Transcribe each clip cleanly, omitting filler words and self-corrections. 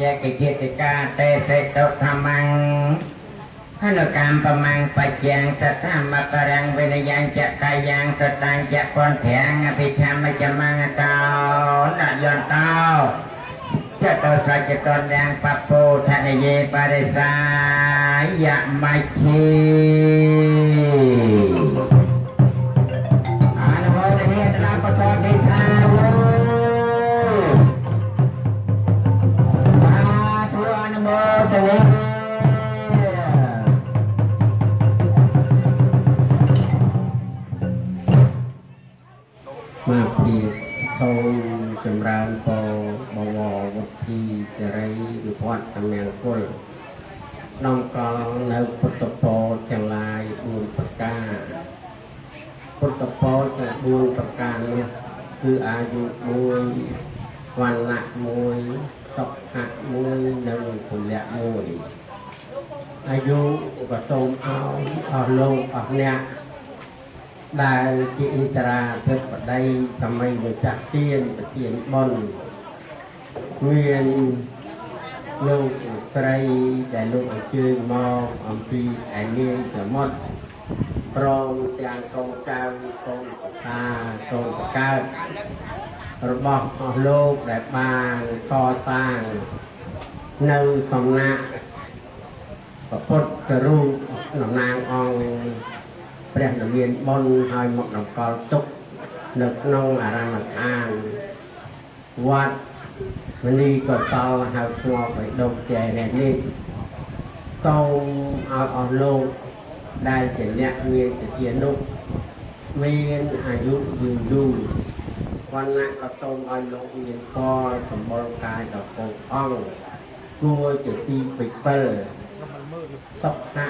ចេកិជាតិកាតេសេតុធម្មੰអនុកម្មប្រមាំងបច្ចាំងសធម្មបរាំងវិនយ៉ាងចកាយ៉ាងសតាំងចពនធាំងអភិធម្មចមង្កោនយន្តោចតោសច្ចតនយ៉ាងបពោធនយេបរិសាយមច្ឆីអនុមោទនាត្រពតកិសាវទៅនេះមកពីសូមចម្រើនពរបវរវុធីសេរីវិវត្តមង្គលក្នុងកលនៅពុទ្ធពរទាំងឡាយ4ប្រការពុទ្ធពរទាំង4ប្រការនេះគឺអាយុ1វណ្ណៈ1សុខៈ1និងពលៈ1អាយុក៏សូមឲ្យអស់លោកអស់អ្នកដែលជាឥស្សរាធិបតីសម័យវិចារទានប្រធានបុណ្យមានលោកស្រីដែលលោកអញ្ជើញមកអំពីឯនាយសមុទ្រព្រមទាំងកូនចៅកូនប្រសាកូនប្រកើតរបស់អស់លោកដែលបានកសាងនៅសំណាក់ព្រះពុទ្ធរូបតំណាងអង្គព្រះនិមានបុណ្យឲ្យមកតម្កល់ទុកនៅក្នុងអារាមដ្ឋានវត្តមនីកសលហៅឈ្មោះបៃដុកចែរៈនេះសូមឲ្យអស់លោកដែលជាអ្នកមានវិជ្ជានោះមានអាយុយូរយូរវណ្ណៈក៏សូមឲ្យលោកមានផលសម្បល់កាយដល់គង់អង្គគួរជាទីពេចពិលសុខៈ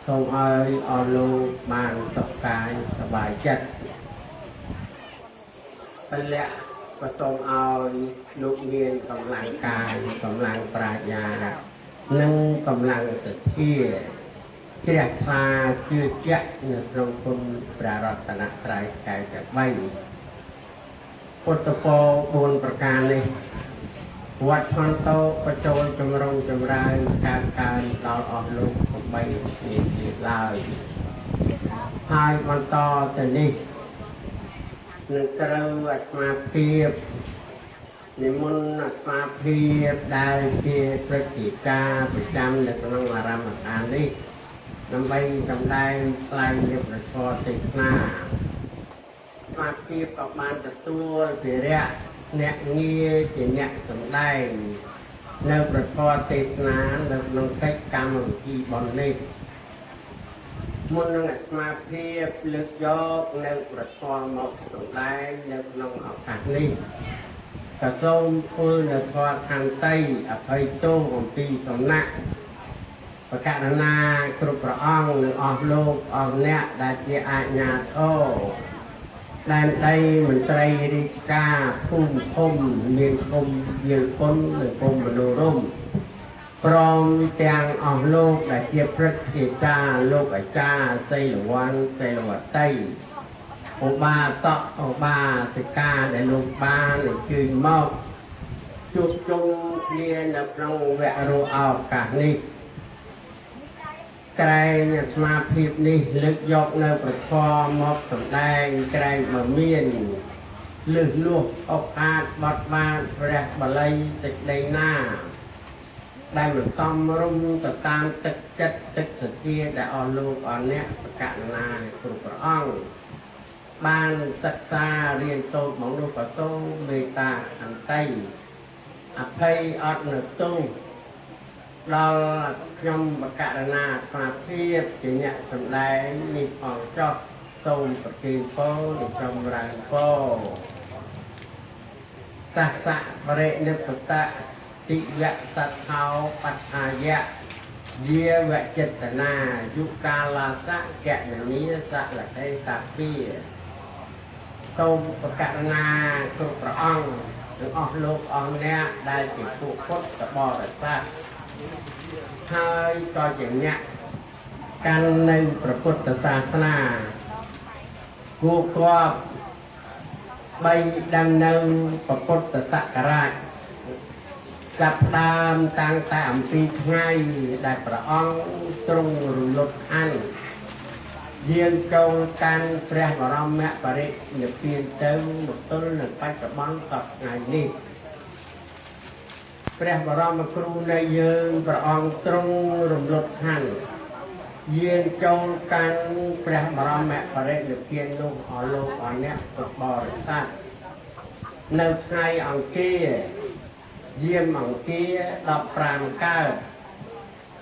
សូមឲ្យអស់លោកបានសុខកាយសប្បាយចិត្តពលៈក៏សូមឲ្យលោកមានកម្លាំងកាយកម្លាំងប្រាជ្ញានិងកម្លាំងសទ្ធាជ្រះថ្លាជឿជាក់នៅក្នុងគុណព្រះរតនត្រ័យកែតែ3ពុទ្ធពរ4ប្រការនេះវត្តផន្តោបញ្ចូលចម្រុងចម្រើនការដល់អស់លោក8ទៀតឡើយហើយបន្តទៅនេះនឹងត្រូវអាត្មាភាពនិមន្តអាត្មាភាពដែលជាព្រឹត្តិការណ៍ប្រចាំនៅក្នុងអារាមដ្ឋាននេះ ដើម្បីសម្ដែងថ្លែងរៀបរយទេសនាមកពីក៏បានទទួលភារៈអ្នកងារជាអ្នកសម្ដែងនៅប្រធរទេសនានៅក្នុងកិច្ចកម្មវិធីបុណ្យនេះមុននឹងអាត្មាភាពលើកយកនៅប្រធរមកសម្ដែងនៅក្នុងឱកាសនេះក៏សូមធ្វើនៅធម៌ខន្តីអភ័យទោសអំពីសំណាក់បកករណាគ្រប់ព្រះអង្គនិងអស់លោកអស់អ្នកដែលជាអាជ្ញាធរដែនដីមន្ត្រីរាជការភូមិឃុំមានឃុំវាលគុណនិងឃុំមនោរម្យព្រមទាំងអស់លោកដែលជាព្រឹទ្ធាចារ្យលោកអាចារ្យសីលវ័នសីលវតីឧបាសកឧបាសិកាដែលលោកបានអញ្ជើញមកជួបជុំគ្នានៅក្នុងវគ្គរឱកាសនេះក្រែងអាត្មាភាពនេះលើកយកនៅប្រធមមកសម្ដែងក្រែងមកមានលឺលួសអបអាតបត់បានព្រះបល័យសេចក្តីណាដែលមិនសមរម្យទៅតាមទឹកចិត្តទឹកសទ្ធាដែលអស់លោកអស់អ្នកបកករណាគ្រប់ព្រះអង្គបានសិក្សារៀនសូត្រមកនោះក៏សូមមេត្តាអន្តីអភ័យអត់នៅទោសដល់ខ្ញុំបកករណាស្មារភាពជាអ្នកសម្ដែងនេះផងចុះសូមប្រទានពរនិងចម្រើនពរតស្សៈបរិនិព្វតៈតិយៈសត្ថោបត្ថាយៈយាវចេតនាយុកាលាសៈកណនីសៈលកេតាពីសូមបកករណាគ្រប់ព្រះអង្គនិងអស់លោកអស់អ្នកដែលជាពួកពុទ្ធបរិស័ទហើយក៏ជាអ្នកកាន់នៅព្រះពុទ្ធសាសនាគួរគប់បីដឹងនៅព្រះពុទ្ធសករាជចាប់ដើមតាំងតែអំពីថ្ងៃដែលព្រះអង្គទ្រង់រំលត់ខណ្ឌយាងចូលកាន់ព្រះបរមបរិនិព្វានទៅមកទល់នៅបច្ចុប្បន្នសប្តាហ៍ថ្ងៃនេះព្រះបរមគ្រូនៃយើងព្រះអង្គទ្រង់រំលត់ខណ្ឌយាងចូលកាន់ព្រះបរមបរិនិព្វាននោះអស់លោកអស់អ្នកពុទ្ធបរិស័ទនៅថ្ងៃអង្គារយាមអង្គារ15កើត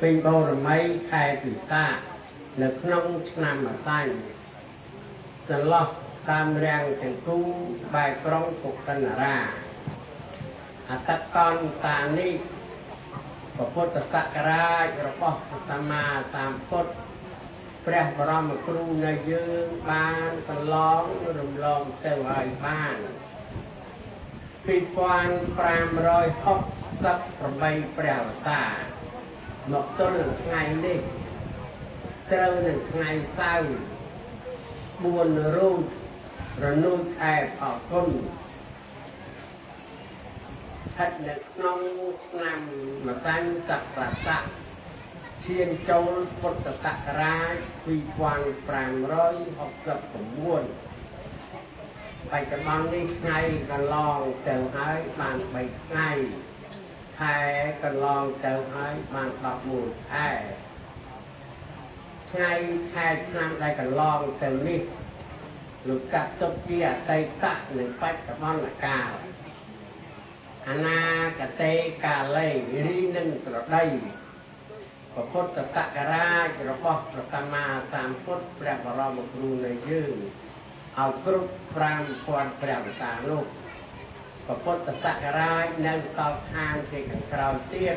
ពេញបូរមីខែពិសាខនៅក្នុងឆ្នាំម្សាញ់ចន្លោះតាមរាំងទាំងគូបែរក្រុងកុកណ្ណារាអត្តកន្តតានេះពុទ្ធសករាជរបស់សម្មាសម្ពុទ្ធព្រះបរមគ្រូនៃយើងបានកន្លងរំលងទៅហើយបាន2568ព្រះវស្សាមកទល់ថ្ងៃនេះត្រូវនឹងថ្ងៃសៅរ៍4រោចរនូចខែផល្គុនស្ថិតនៅក្នុងឆ្នាំម្សាញ់សករាជឈានចូលពុទ្ធសករាជ2569បច្ចុប្បន្ននេះថ្ងៃកន្លងទៅហើយបាន3ថ្ងៃខែកន្លងទៅហើយបាន11ខែថ្ងៃខែឆ្នាំដែលកន្លងទៅនេះលោកកាត់ទុកជាអតីតនិងបច្ចុប្បន្នកាលអនាគតេកាលេរីនឹងស្រដីពុទ្ធសករាជរបស់ព្រះសម្មាសម្ពុទ្ធព្រះបរមគ្រូនៃយើងឲ្យគ្រប់5000ព្រះវស្សានោះពុទ្ធសករាជនៅសល់ខាងទីខាងក្រោយទៀត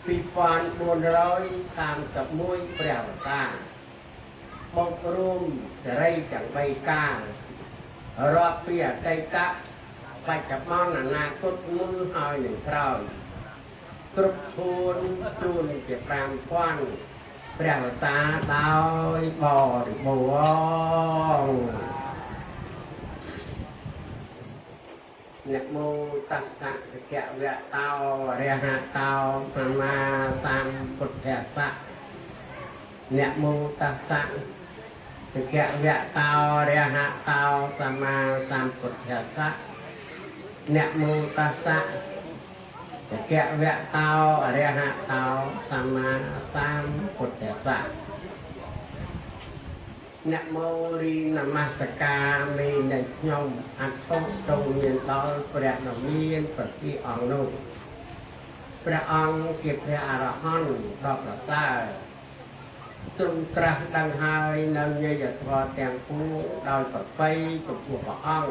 2431ព្រះវស្សាបូករួមសេរីទាំង3កាលរាប់ពីអតីតបច្ចុប្បន្នអនាគតមុនហើយនឹងក្រោយគ្រប់ជួនជា5000ព្រះវស្សាដោយបរិបូរណ៍นะโมตัสสะภะคะวะโตอะระหะโตสัมมาสัมพุทธัสสะนะโมตัสสะภะคะวะโตอะระหะโตสัมมาสัมพุทธัสสะนะโมตัสสะภะคะวะโตอะระหะโตสัมมาสัมพุทธัสสะ អ្នកមករីនមស្ការមេនៃខ្ញុំអធិចូលមានដល់ព្រះនមានប្រតិអង្គនោះព្រះអង្គជាព្រះអរហន្តដ៏ប្រសើរទ្រង់ត្រាស់ដឹងហើយនៅញាយធម៌ទាំងពួងដោយប្រពៃចំពោះព្រះអង្គ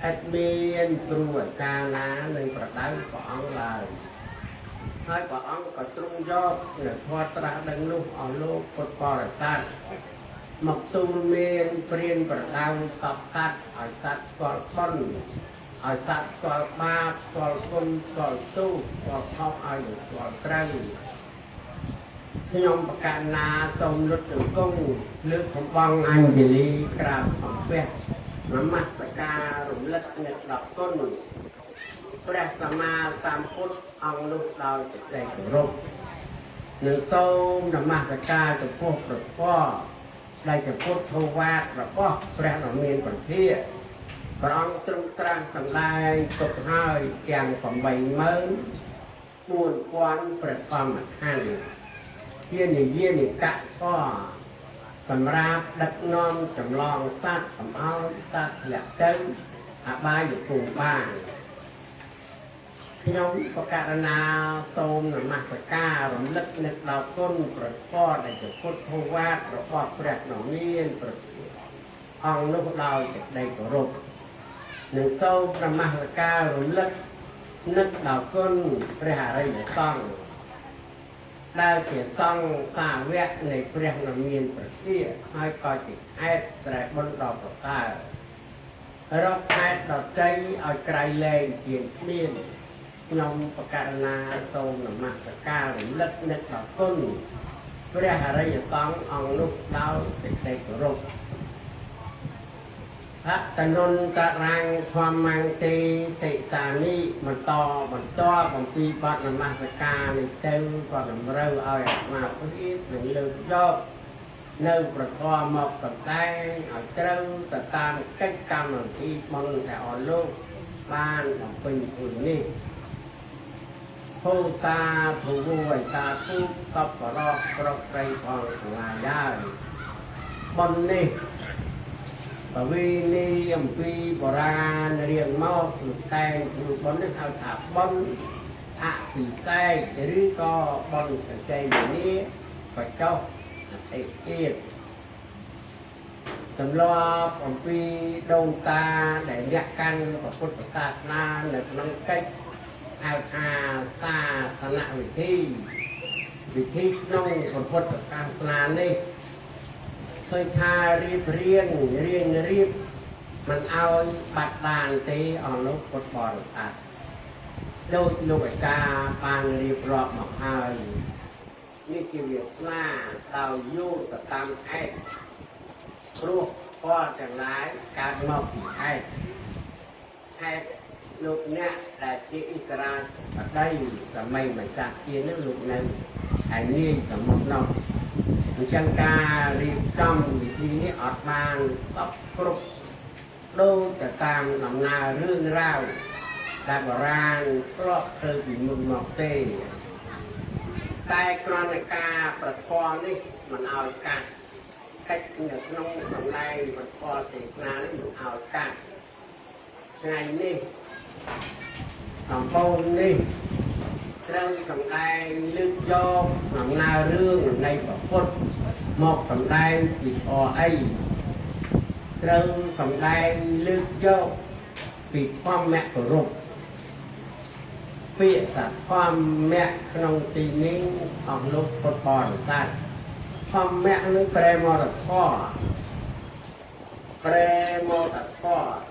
ឥតមានគ្រូអាចារ្យណានឹងប្រដៅព្រះអង្គឡើយហើយព្រះអង្គក៏ទ្រង់យកនូវធម៌ត្រាស់ដឹងនោះឲ្យលោកពុទ្ធបរិស័ទមកទូលមានព្រានប្រដៅសពសត្វឲ្យសត្វស្គាល់បុណ្យឲ្យសត្វស្គាល់បាបស្គាល់គុណស្គាល់ទោសស្គាល់ខុសឲ្យស្គាល់ត្រូវខ្ញុំប្រកាសណាសូមលុតជង្គង់លើកកំបងអញ្ជលីក្រាបសំពះនមស្ការរំលឹកនឹកដល់គុណព្រះសម្មាសម្ពុទ្ធអង្គនោះដោយសេចក្តីគោរពនិងសូមនមស្ការចំពោះព្រះធម៌ដែលជាពុទ្ធោវាទរបស់ព្រះដ៏មានព្រះភិក្ខព្រះអង្គទ្រង់ត្រាស់សម្ដែងទុកហើយទាំង84000ព្រះធម្មខណ្ឌជានិយានិកៈធម៌សម្រាប់ដឹកនាំចម្លងសត្វកំអោយសត្វធ្លាក់ទៅអបាយភូមិបានខ្ញុំប្រកាសណាសូមនមស្ការរំលឹកនឹកដល់គុណប្រកបដែលជាពុទ្ធោវាទរបស់ព្រះដ៏មានព្រះអង្គនោះដោយសេចក្តីគោរពនិងសូមនមស្ការរំលឹកនឹកដល់គុណព្រះអរិយសង្ឃដែលជាសង្ឃសាវកនៃព្រះដ៏មានព្រះភិក្ខហើយក៏ជាខេត្តត្រែបុណ្យដ៏ប្រសើររកខេត្តដតីឲ្យក្រៃលែងជាគ្មានខ្ញុំប្រកាសណាសូមនមស្ការរំលឹកនឹកដល់គុណព្រះអរិយសង្ឃអង្គនោះដោយសេចក្តីគោរពអតនុន្តរាំងធម្មង្ទេសិសាមិបន្តអំពីបទនមស្ការនេះទៅក៏តម្រូវឲ្យអាត្មាព្រាបនឹងលើកយកនៅប្រធមមកសម្ដែងឲ្យត្រូវទៅតាមកិច្ចកម្មវិធីបុណ្យដែលអស់លោកបានបំពេញគុណនេះហូសាធុវៃសាធុសពរៈប្រក្រៃផងទាំងឡាយហើយបុណ្យនេះបវេនីអំពីបុរាណរៀងមកតែងធ្វើបុណ្យនេះហៅថាបុណ្យអភិសេកឬក៏បុណ្យសច្ច័យនាបច្ចុប្បន្នអតិទៀតទម្លាប់អំពីដូនតាដែលអ្នកកាន់ពុទ្ធសាសនានៅក្នុងកិច្ចហៅថាសាសនវិធីក្នុងពុទ្ធសាសនានេះឃើញថារៀបរៀងមិនឲ្យបាត់បានទេអស់លោកពុទ្ធបរិស័ទដូចលោកអាចារ្យបានរៀបរាប់មកហើយនេះជាវាសនាដោយយោងទៅតាមខេត្តព្រោះពណ៌ទាំងឡាយកើតមកពីខេត្តលោកអ្នកដែលជាអិសរាជបតីសម័យម្ចាស់ជានឹងលោកនៅឯនាយសមុទ្រនោះអញ្ចឹងការរៀបចំវិធីនេះអត់បានសពគ្រប់ដូចទៅតាមដំណើររឿងរ៉ាវដែលបុរាណធ្លាប់ធ្វើពីមុនមកទេតែគ្រាន់តែការប្រធមនេះមិនឲ្យកាត់កិច្ចនៅក្នុងតំណែងប្រធមទេណានេះមិនឲ្យកាត់ថ្ងៃនេះដំបូងនេះត្រូវសម្ដែងលើកយកដំណើររឿងនៃព្រះពុទ្ធមកសម្ដែងពីអអីត្រូវសម្ដែងលើកយកពីធម្មគោរពពាក្យថាធម្មៈក្នុងទីនេះអស់លោកពុទ្ធបរិស័ទធម្មៈនឹងប្រែមកថាធម៌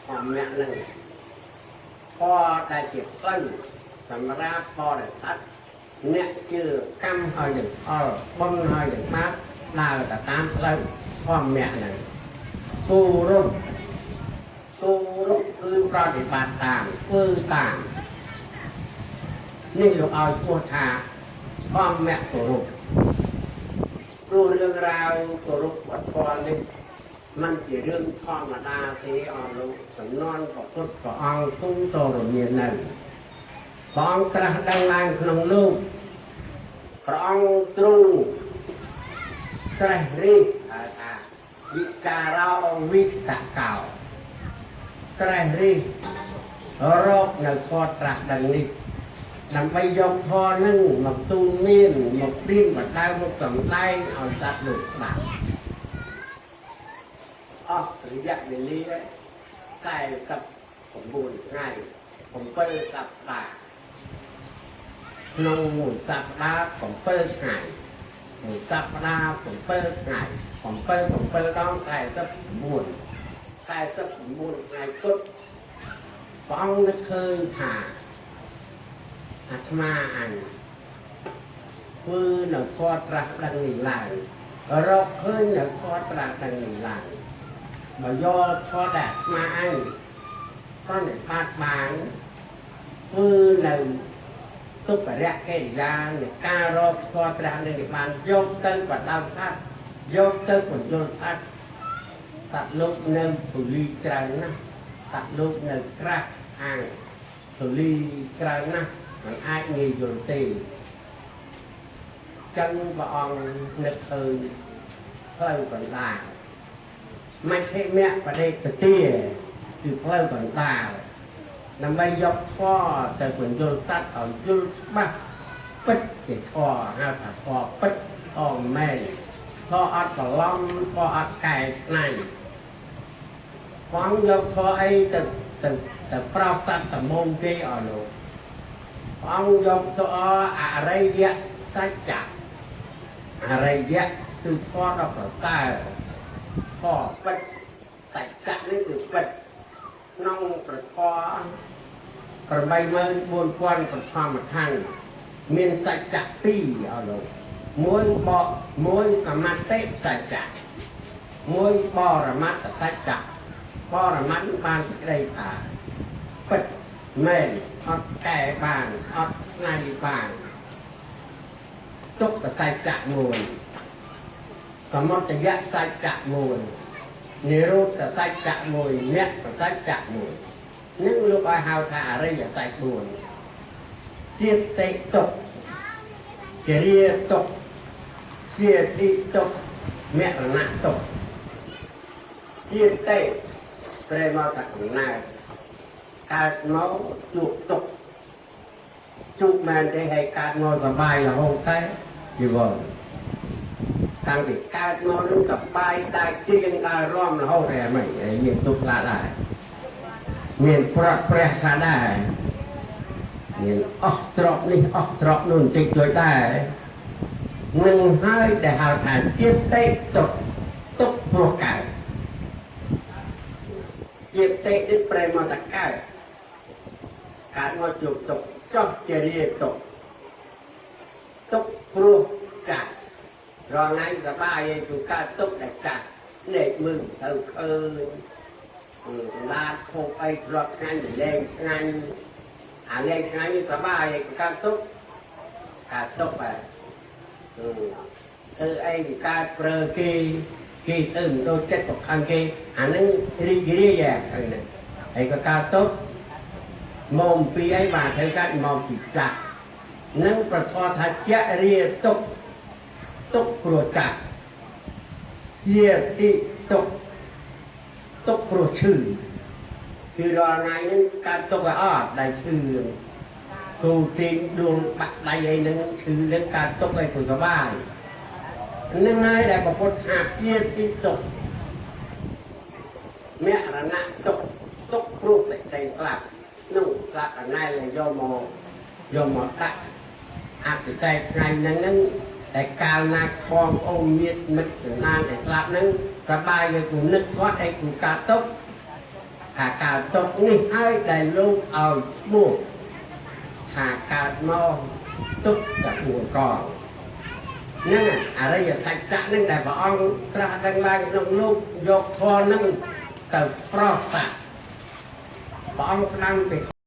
ធម្មៈនឹងធម៌ដែលជាផ្លូវសម្រាប់បរិស័ទអ្នកជឿកម្មហើយនឹងផលបុណ្យហើយនឹងបាបដើរទៅតាមផ្លូវធម្មៈហ្នឹងគោរពគឺប្រតិបត្តិតាមធ្វើតាមនេះលោកឲ្យពោះថាធម្មៈគោរពព្រោះរឿងរ៉ាវគោរពវត្តនេះมันជារឿងធម្មតាទេអស់លោកសំណន់ព្រះពុទ្ធព្រះអង្គគង់តរមាននៅព្រះអង្គត្រាស់ដឹងឡើងក្នុងលោកព្រះអង្គទ្រង់ត្រេះរិះថា วิจาราองวิตะเก่าไตรรีโรคในคอตรักดังนี้นำไปยกพอนึ่งหมกตูนมีนหมกปริ้นหมกได้หมกสำได้เอาจัดหลุดหลักอ๋อระยะนี้ใส่กับผมบุญง่ายผมเปิดสับตานงหมุนสับดาผมเปิดง่ายหมุนสับดาผมเปิดง่ายผมเปิดต้องใส่สับบุญใส่สับบุญง่ายกุดฟ้องนึกเคยถ่าอาตมาอันคือหนึ่งข้อตรักดังนี้หลังเราเคยหนึ่งข้อตรักดังนี้หลังมาย่อข้อแดดมาอันก็หนึ่งปาดบางคือหนึ่งตุ๊กแกแก่ยางหนึ่งการรบข้อตรักดังนี้บางยกเต้นกว่าดาวซัดยกเต้นกว่าโยนซัดสัตว์ลูกหนึ่งถูลีกลางนะสัตว์ลูกหนึ่งกระอ่างถูลีกลางนะมันai nghi dồn tì chân và ông nực hơi hơi còn đà mai thế mẹ và đây từ tia từ hơi còn đà nằm bay dọc kho từ quần dồn sát ở dồn bắt bích thì kho ha thả kho bích kho mê kho ớt và long kho ớt cài này quán dọc kho ấy từ prao sát từ môn kia ở lục ông dọc so à đây dạ sai chặt à đây dạ từ kho đọc là sai kho bích sai chặt đến từ bích nông từ kho còn bay mơ buôn quan còn kho mặt hàng miền sai chặt tì ở đâu muối sắm mắt tết sai chặt muối bò là mắt là sai chặt bò là mắt ban cái đây à bích mền ọt kẻ bàn ọt này bàn túc là sai chạm nguồn sớm một cái gác sai chạm nguồn nê rốt là sai chạm nguồn nhẹ là sai chạm nguồn những lúc ai hào thả đây là sai buồn chiết tệ tục kia tục kia thi tục mẹ là nạn tục chiết tệ đây mà thật nàyการเมาจุกตกจุกแมนได้ให้การนอนสบายละห้องใต้อยู่บ่การติดการนอนกับใบได้เจียงได้ร่อมละห้องแต่ไม่เมียนตุกละได้เมียนปลอดแปรชาได้เมียนออกตรอกนี่ออกตรอกนู่นติดช่วยได้หนึ่งให้แต่หาฐานเจี๊ยบเตะตกตกโปรไก่เจี๊ยบเตะได้เปรย์มาตะไก่การว่าจุกตกจอกเจริญตกตกปลุกจัดรอไงสบายจุกการตกแต่จัดเน็ตมึงเท่าคืนลาดโคไปรอบงานเล่นงานเล่นงานสบายการตกไปไอ้การเปรย์กีถึงโดนเจ็ดตกคันกีอันนั้นรีแย่อันนั้นไอ้การตกมองปีไอ้มาเท่ากันมองปีจักนั่งประทอทัดเจเรียตกโปรจักเยี่ยที่ตกโปรชื่อคือรอไงนั่นการตกอ้อได้ชื่อตูตีนดวงปักได้ไอ้นั่นคือเรื่องการตกไอ้ผู้สบายนั่นไงได้ประพฤติหักเยี่ยที่ตกแม่ระนาตกโปรใส่ใจกลับนุ่งกลับอันนั้นเลยโยมตักอาจจะใส่ไงนั้นแต่การนักฟององเมียนึกถึงนานแต่กลับนั้นสบายเลยกูนึกว่าไอ้กูการตกการตกนี่ให้ได้ลูกเอาบุกการมองตกจากหัวก่อนนั่นอะไรอย่างใส่จักนั่นแต่บอกองกระดังไล่ลงลูกยกคอนั่งแต่ปลอกตักบอกองนั่งไปค